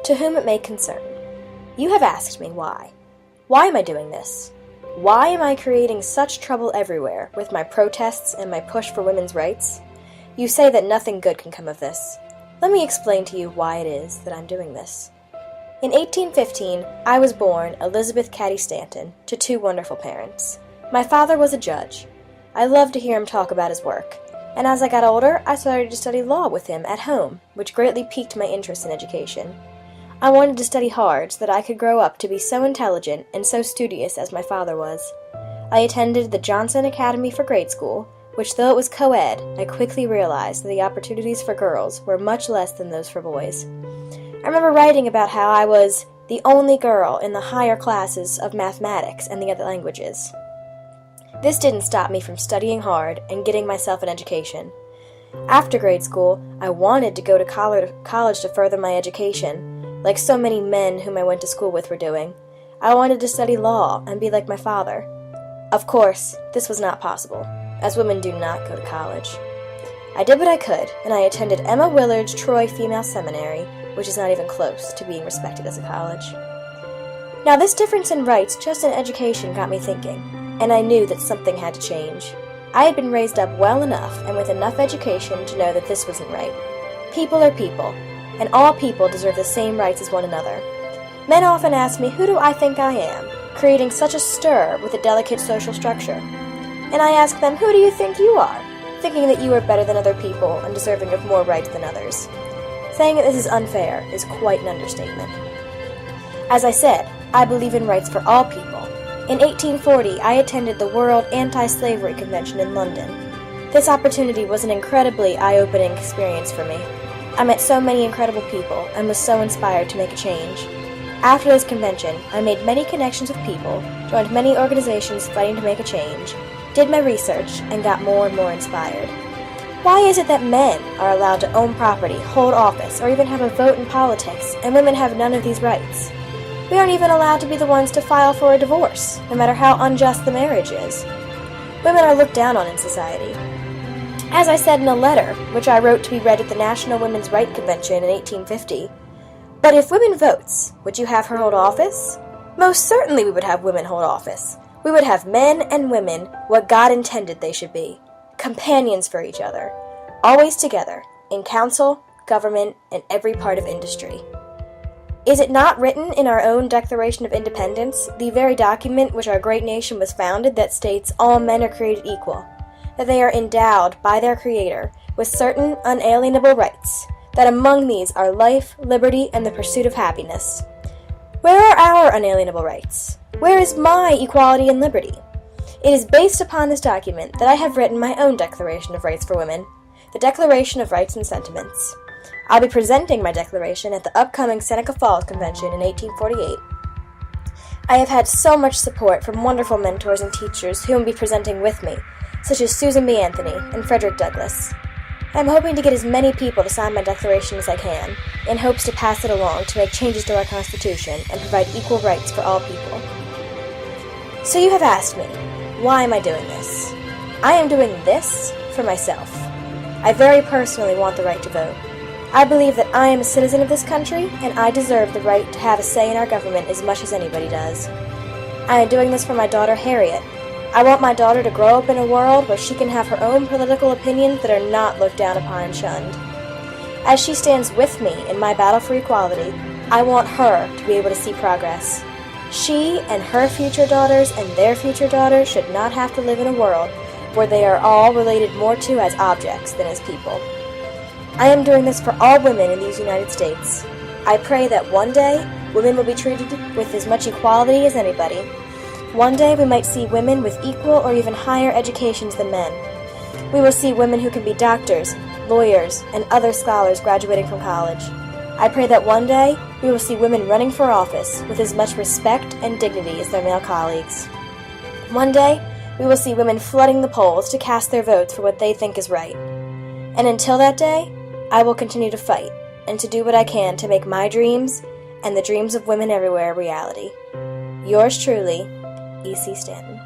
To whom it may concern. You have asked me why. Why am I doing this? Why am I creating such trouble everywhere with my protests and my push for women's rights? You say that nothing good can come of this. Let me explain to you why it is that I'm doing this. In 1815, I was born Elizabeth Cady Stanton to two wonderful parents. My father was a judge. I loved to hear him talk about his work, and as I got older, I started to study law with him at home, which greatly piqued my interest in education. I wanted to study hard so that I could grow up to be so intelligent and so studious as my father was. I attended the Johnson Academy for grade school, which though it was co-ed, I quickly realized that the opportunities for girls were much less than those for boys. I remember writing about how I was the only girl in the higher classes of mathematics and the other languages. This didn't stop me from studying hard and getting myself an education. After grade school, I wanted to go to college to further my education, like so many men whom I went to school with were doing. I wanted to study law and be like my father. Of course, this was not possible, as women do not go to college. I did what I could, and I attended Emma Willard's Troy Female Seminary, which is not even close to being respected as a college. Now, this difference in rights just in education got me thinking, and I knew that something had to change. I had been raised up well enough and with enough education to know that this wasn't right. People are people, and all people deserve the same rights as one another. Men often ask me, who do I think I am, creating such a stir with a delicate social structure? And I ask them, who do you think you are, thinking that you are better than other people and deserving of more rights than others? Saying that this is unfair is quite an understatement. As I said, I believe in rights for all people. In 1840, I attended the World Anti-Slavery Convention in London. This opportunity was an incredibly eye-opening experience for me. I met so many incredible people and was so inspired to make a change. After this convention, I made many connections with people, joined many organizations fighting to make a change, did my research, and got more and more inspired. Why is it that men are allowed to own property, hold office, or even have a vote in politics, and women have none of these rights? We aren't even allowed to be the ones to file for a divorce, no matter how unjust the marriage is. Women are looked down on in society. As I said in a letter, which I wrote to be read at the National Women's Rights Convention in 1850, but if women votes, would you have her hold office? Most certainly we would have women hold office. We would have men and women what God intended they should be. Companions for each other, always together, in council, government, and every part of industry. Is it not written in our own Declaration of Independence, the very document which our great nation was founded, that states all men are created equal, that they are endowed by their Creator with certain unalienable rights, that among these are life, liberty, and the pursuit of happiness? Where are our unalienable rights? Where is my equality and liberty? It is based upon this document that I have written my own Declaration of Rights for Women, the Declaration of Rights and Sentiments. I'll be presenting my declaration at the upcoming Seneca Falls Convention in 1848. I have had so much support from wonderful mentors and teachers who will be presenting with me, such as Susan B. Anthony and Frederick Douglass. I am hoping to get as many people to sign my declaration as I can, in hopes to pass it along to make changes to our Constitution and provide equal rights for all people. So you have asked me, why am I doing this? I am doing this for myself. I very personally want the right to vote. I believe that I am a citizen of this country, and I deserve the right to have a say in our government as much as anybody does. I am doing this for my daughter Harriet. I want my daughter to grow up in a world where she can have her own political opinions that are not looked down upon and shunned. As she stands with me in my battle for equality, I want her to be able to see progress. She and her future daughters and their future daughters should not have to live in a world where they are all related more to as objects than as people. I am doing this for all women in these United States. I pray that one day women will be treated with as much equality as anybody. One day we might see women with equal or even higher educations than men. We will see women who can be doctors, lawyers, and other scholars graduating from college. I pray that one day we will see women running for office with as much respect and dignity as their male colleagues. One day we will see women flooding the polls to cast their votes for what they think is right. And until that day, I will continue to fight and to do what I can to make my dreams and the dreams of women everywhere a reality. Yours truly, E.C. Stanton.